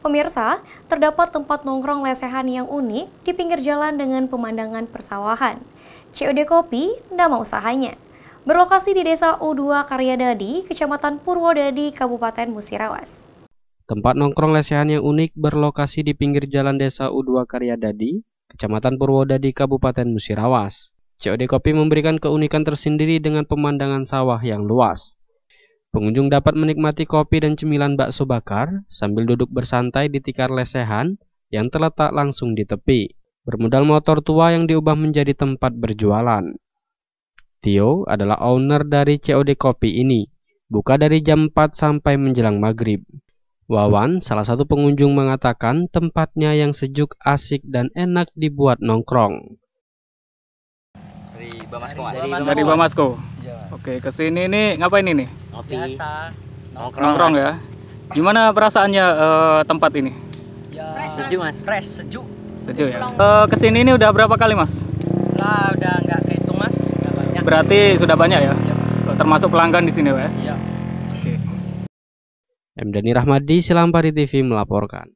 Pemirsa, terdapat tempat nongkrong lesehan yang unik di pinggir jalan dengan pemandangan persawahan. COD Kopi, nama usahanya. Berlokasi di Desa U2 Karyadadi, Kecamatan Purwodadi, Kabupaten Musirawas. Tempat nongkrong lesehan yang unik berlokasi di pinggir jalan Desa U2 Karyadadi, Kecamatan Purwodadi, Kabupaten Musirawas. COD Kopi memberikan keunikan tersendiri dengan pemandangan sawah yang luas. Pengunjung dapat menikmati kopi dan cemilan bakso bakar sambil duduk bersantai di tikar lesehan yang terletak langsung di tepi, bermodal motor tua yang diubah menjadi tempat berjualan. Tio adalah owner dari COD Kopi ini, buka dari jam 4 sampai menjelang maghrib. Wawan, salah satu pengunjung, mengatakan tempatnya yang sejuk, asik, dan enak dibuat nongkrong. Dari Bamasko. Oke, kesini nih ngapain ini? Ngopi. Biasa. Nongkrong ya. Gimana perasaannya tempat ini? Ya, sejuk mas. Fresh, sejuk. Sejuk ya. Kesini ini udah berapa kali mas? Lah, udah nggak kehitung mas. Udah banyak. Berarti sudah banyak ya? Ya. Termasuk pelanggan di sini ya? Iya. Oke. M. Dhani Rahmadi, Silampari TV melaporkan.